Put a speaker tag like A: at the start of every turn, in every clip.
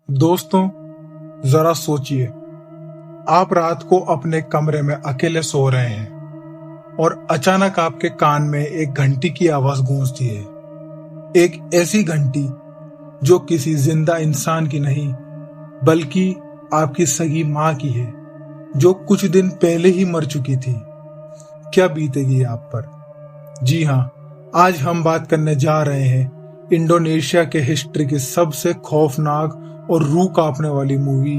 A: दोस्तों, जरा सोचिए, आप रात को अपने कमरे में अकेले सो रहे हैं और अचानक आपके कान में एक घंटी की आवाज गूंजती है। एक ऐसी घंटी जो किसी जिंदा इंसान की नहीं, बल्कि आपकी सगी माँ की है, जो कुछ दिन पहले ही मर चुकी थी। क्या बीतेगी आप पर? जी हाँ, आज हम बात करने जा रहे हैं इंडोनेशिया के हिस्ट्री की सबसे खौफनाक और रूह कांपने वाली मूवी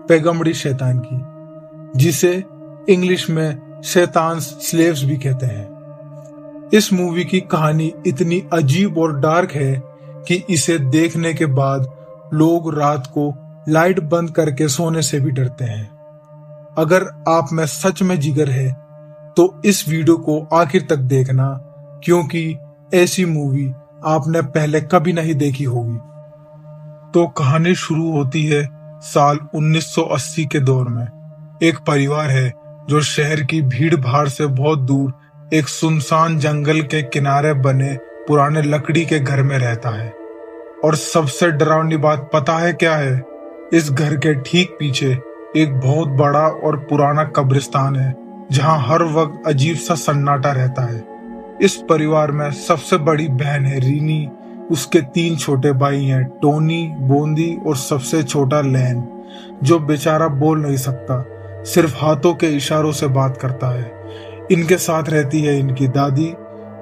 A: पैगंबरी शैतान की, जिसे इंग्लिश में शैतान स्लेव्स भी कहते हैं। इस मूवी की कहानी इतनी अजीब और डार्क है कि इसे देखने के बाद लोग रात को लाइट बंद करके सोने से भी डरते हैं। अगर आप में सच में जिगर है तो इस वीडियो को आखिर तक देखना, क्योंकि ऐसी मूवी आपने पहले कभी नहीं देखी होगी। तो कहानी शुरू होती है साल 1980 के दौर में। एक परिवार है जो शहर की भीड़ भाड़ से बहुत दूर एक सुनसान जंगल के किनारे बने पुराने लकड़ी के घर में रहता है। और सबसे डरावनी बात पता है क्या है? इस घर के ठीक पीछे एक बहुत बड़ा और पुराना कब्रिस्तान है, जहां हर वक्त अजीब सा सन्नाटा रहता है। इस परिवार में सबसे बड़ी बहन है रीनी, उसके 3 छोटे भाई हैं, टोनी, बोंदी और सबसे छोटा लैन, जो बेचारा बोल नहीं सकता, सिर्फ हाथों के इशारों से बात करता है। इनके साथ रहती है इनकी दादी,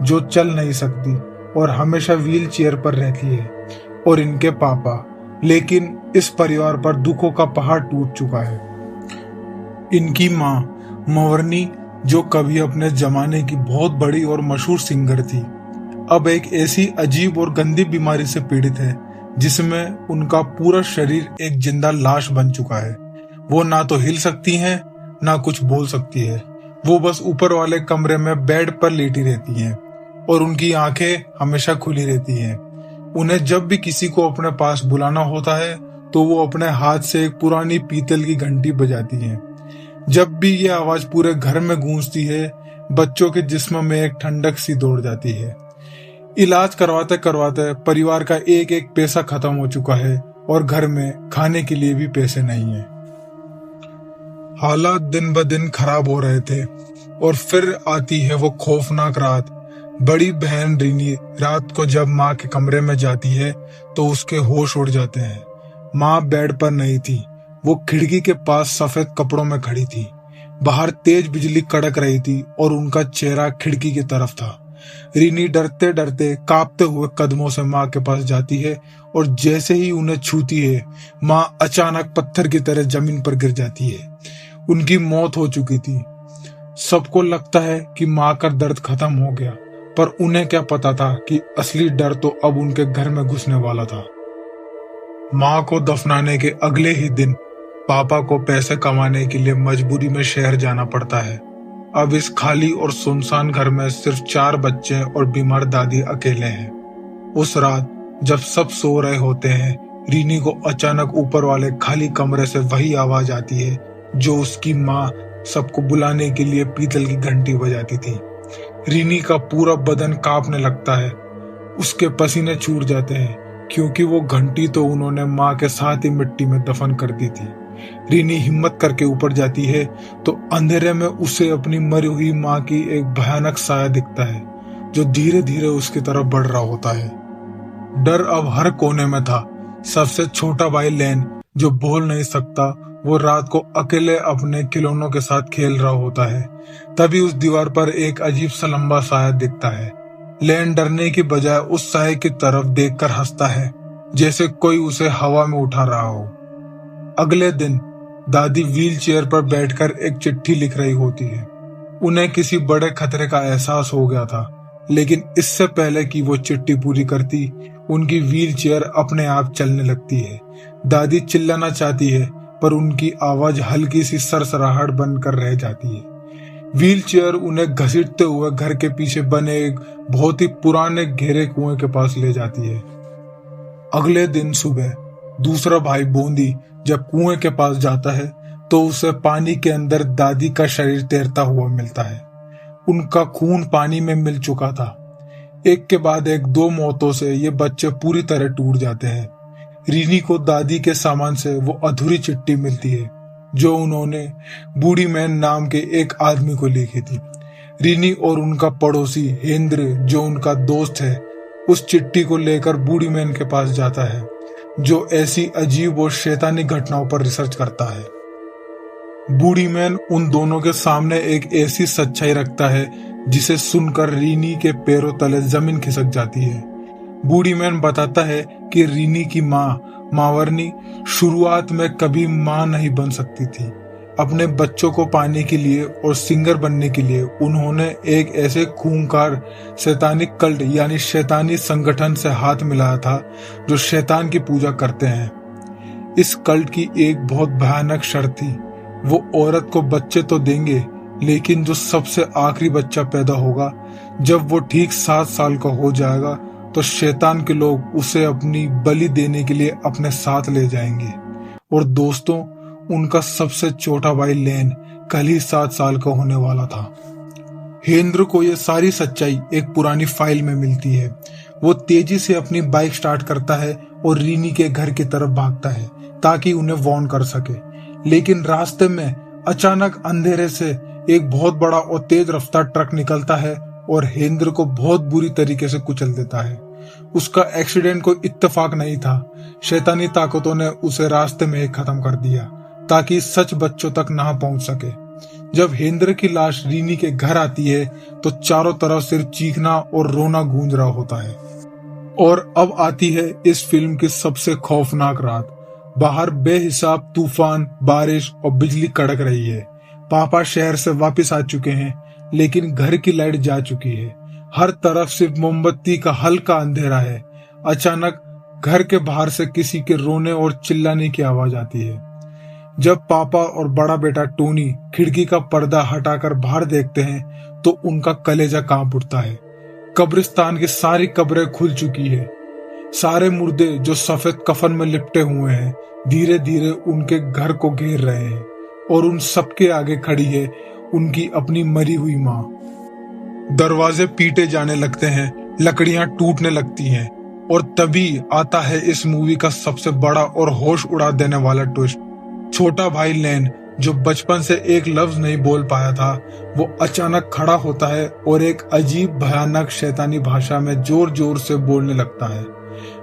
A: जो चल नहीं सकती और हमेशा व्हील चेयर पर रहती है, और इनके पापा। लेकिन इस परिवार पर दुखों का पहाड़ टूट चुका है। इनकी माँ मवरनी, जो कभी अपने जमाने की बहुत बड़ी और मशहूर सिंगर थी, अब एक ऐसी अजीब और गंदी बीमारी से पीड़ित है जिसमें उनका पूरा शरीर एक जिंदा लाश बन चुका है। वो ना तो हिल सकती हैं, ना कुछ बोल सकती है। वो बस ऊपर वाले कमरे में बेड पर लेटी रहती हैं और उनकी आंखें हमेशा खुली रहती हैं। उन्हें जब भी किसी को अपने पास बुलाना होता है तो वो अपने हाथ से एक पुरानी पीतल की घंटी बजाती हैं। जब भी ये आवाज पूरे घर में गूंजती है, बच्चों के जिस्म में एक ठंडक सी दौड़ जाती है। इलाज करवाते करवाते परिवार का एक एक पैसा खत्म हो चुका है और घर में खाने के लिए भी पैसे नहीं है। हालात दिन ब दिन खराब हो रहे थे और फिर आती है वो खौफनाक रात। बड़ी बहन रीनी रात को जब माँ के कमरे में जाती है तो उसके होश उड़ जाते हैं। माँ बेड पर नहीं थी, वो खिड़की के पास सफेद कपड़ों में खड़ी थी। बाहर तेज बिजली कड़क रही थी और उनका चेहरा खिड़की की तरफ था। रीनी डरते डरते कांपते हुए कदमों से माँ के पास जाती है और जैसे ही उन्हें छूती है, माँ अचानक पत्थर की तरह जमीन पर गिर जाती है। उनकी मौत हो चुकी थी। सबको लगता है कि माँ का दर्द खत्म हो गया, पर उन्हें क्या पता था कि असली डर तो अब उनके घर में घुसने वाला था। माँ को दफनाने के अगले ही दिन पापा को पैसे कमाने के लिए मजबूरी में शहर जाना पड़ता है। अब इस खाली और सुनसान घर में सिर्फ 4 बच्चे और बीमार दादी अकेले हैं। उस रात जब सब सो रहे होते हैं, रीनी को अचानक ऊपर वाले खाली कमरे से वही आवाज आती है जो उसकी माँ सबको बुलाने के लिए पीतल की घंटी बजाती थी। रीनी का पूरा बदन कांपने लगता है, उसके पसीने छूट जाते हैं, क्योंकि वो घंटी तो उन्होंने माँ के साथ ही मिट्टी में दफन कर दी थी। रीनी हिम्मत करके ऊपर जाती है तो अंधेरे में उसे अपनी मरी हुई माँ की एक भयानक साया दिखता है, जो धीरे धीरे उसकी तरफ बढ़ रहा होता है। डर अब हर कोने में था। सबसे छोटा भाई लैन, जो बोल नहीं सकता, वो रात को अकेले अपने खिलौनों के साथ खेल रहा होता है। तभी उस दीवार पर एक अजीब सा लंबा साया दिखता है। लैन डरने की बजाय उस साये की तरफ देखकर हंसता है, जैसे कोई उसे हवा में उठा रहा हो। अगले दिन दादी व्हील चेयर पर बैठकर एक चिट्ठी लिख रही होती है। उन्हें किसी बड़े खतरे का एहसास हो गया था, लेकिन इससे पहले कि वो चिट्ठी पूरी करती, उनकी व्हील चेयर अपने आप चलने लगती है। दादी चिल्लाना चाहती है, पर उनकी आवाज हल्की सी सरसराहट बनकर रह जाती है। व्हील चेयर उन्हें घसीटते हुए घर के पीछे बने एक बहुत ही पुराने गहरे कुएं के पास ले जाती है। अगले दिन सुबह दूसरा भाई बोंदी जब कुएं के पास जाता है तो उसे पानी के अंदर दादी का शरीर तैरता हुआ मिलता है। उनका खून पानी में मिल चुका था। एक के बाद एक 2 मौतों से ये बच्चे पूरी तरह टूट जाते हैं। रीनी को दादी के सामान से वो अधूरी चिट्ठी मिलती है जो उन्होंने बूढ़ी मैन नाम के एक आदमी को लिखी थी। रीनी और उनका पड़ोसी हेंद्र जो उनका दोस्त है उस चिट्ठी को लेकर बूढ़ी मैन के पास जाता है जो ऐसी अजीब और शैतानी घटनाओं पर रिसर्च करता है। बूढ़ी मैन उन दोनों के सामने एक ऐसी सच्चाई रखता है जिसे सुनकर रीनी के पैरों तले जमीन खिसक जाती है। बूढ़ी मैन बताता है कि रीनी की माँ मावरनी शुरुआत में कभी माँ नहीं बन सकती थी। अपने बच्चों को पाने के लिए और सिंगर बनने के लिए उन्होंने एक ऐसे खूंखार शैतानी कल्ट यानी शैतानी संगठन से हाथ मिलाया था जो शैतान की पूजा करते हैं। इस कल्ट की एक बहुत भयानक शर्त थी, वो औरत को बच्चे तो देंगे लेकिन जो सबसे आखिरी बच्चा पैदा होगा जब वो ठीक 7 साल का हो जाएगा तो शैतान के लोग उसे अपनी बलि देने के लिए अपने साथ ले जाएंगे। और दोस्तों, उनका सबसे छोटा भाई लेन कल ही 7 साल का होने वाला था। हेंद्र को यह सारी सच्चाई एक पुरानी फाइल में मिलती है। वो तेजी से अपनी बाइक स्टार्ट करता है और रीनी के घर की तरफ भागता है ताकि उन्हें वार्न कर सके, लेकिन रास्ते में अचानक अंधेरे से एक बहुत बड़ा और तेज रफ्तार ट्रक निकलता है और हेंद्र को बहुत बुरी तरीके से कुचल देता है। उसका एक्सीडेंट कोई इत्तेफाक नहीं था, शैतानी ताकतों ने उसे रास्ते में ही खत्म कर दिया ताकि सच बच्चों तक ना पहुंच सके। जब हेंद्र की लाश रीनी के घर आती है तो चारों तरफ सिर्फ चीखना और रोना गूंज रहा होता है। और अब आती है इस फिल्म की सबसे खौफनाक रात। बाहर बेहिसाब तूफान, बारिश और बिजली कड़क रही है। पापा शहर से वापस आ चुके हैं लेकिन घर की लाइट जा चुकी है। हर तरफ सिर्फ मोमबत्ती का हल्का अंधेरा है। अचानक घर के बाहर से किसी के रोने और चिल्लाने की आवाज आती है। जब पापा और बड़ा बेटा टोनी खिड़की का पर्दा हटाकर बाहर देखते हैं तो उनका कलेजा कांप उठता है। कब्रिस्तान की सारी कब्रें खुल चुकी है। सारे मुर्दे जो सफेद कफन में लिपटे हुए हैं धीरे धीरे उनके घर को घेर रहे हैं और उन सबके आगे खड़ी है उनकी अपनी मरी हुई माँ। दरवाजे पीटे जाने लगते हैं, लकड़ियां टूटने लगती हैं और तभी आता है इस मूवी का सबसे बड़ा और होश उड़ा देने वाला ट्विस्ट। छोटा भाई लेन जो बचपन से एक लफ्ज नहीं बोल पाया था वो अचानक खड़ा होता है और एक अजीब भयानक शैतानी भाषा में जोर जोर से बोलने लगता है।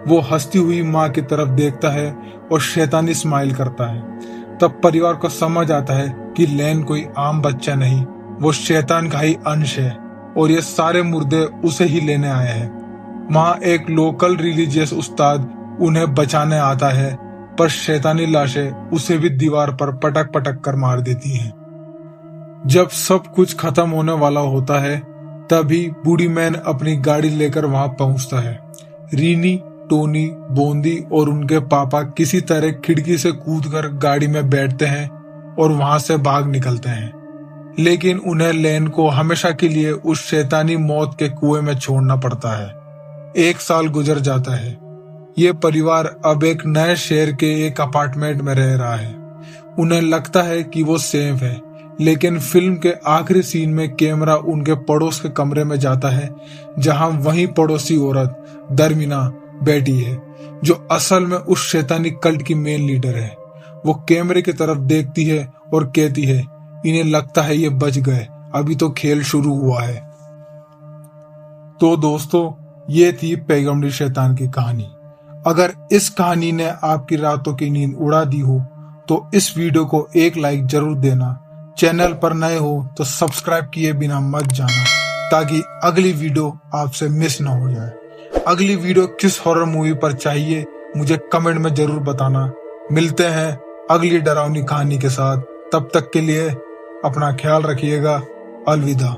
A: वो हंसती हुई माँ की तरफ देखता है और शैतानी स्माइल करता है। तब परिवार को समझ आता है कि लेन कोई आम बच्चा नहीं, वो शैतान का ही अंश है और ये सारे मुर्दे उसे ही लेने आए हैं। वहां एक लोकल रिलीजियस उस्ताद उन्हें बचाने आता है पर शैतानी लाशें उसे भी दीवार पर पटक पटक कर मार देती हैं। जब सब कुछ खत्म होने वाला होता है तभी बूढ़ी मैन अपनी गाड़ी लेकर वहां पहुंचता है। रीनी, टोनी, बोंदी और उनके पापा किसी तरह खिड़की से कूदकर गाड़ी में बैठते हैं और वहां से भाग निकलते हैं, लेकिन उन्हें लेन को हमेशा के लिए उस शैतानी मौत के कुएं में छोड़ना पड़ता है। 1 साल गुजर जाता है। ये परिवार अब एक नए शहर के एक अपार्टमेंट में रह रहा है। उन्हें लगता है कि वो सेफ है, लेकिन फिल्म के आखिरी सीन में कैमरा उनके पड़ोस के कमरे में जाता है जहां वही पड़ोसी औरत दरमिना बैठी है जो असल में उस शैतानी कल्ट की मेन लीडर है। वो कैमरे की तरफ देखती है और कहती है, इन्हें लगता है ये बच गए, अभी तो खेल शुरू हुआ है। तो दोस्तों, ये थी पैगंबरी शैतान की कहानी। अगर इस कहानी ने आपकी रातों की नींद उड़ा दी हो तो इस वीडियो को एक लाइक जरूर देना। चैनल पर नए हो तो सब्सक्राइब किए बिना मत जाना ताकि अगली वीडियो आपसे मिस ना हो जाए। अगली वीडियो किस हॉरर मूवी पर चाहिए मुझे कमेंट में जरूर बताना। मिलते हैं अगली डरावनी कहानी के साथ। तब तक के लिए अपना ख्याल रखिएगा। अलविदा।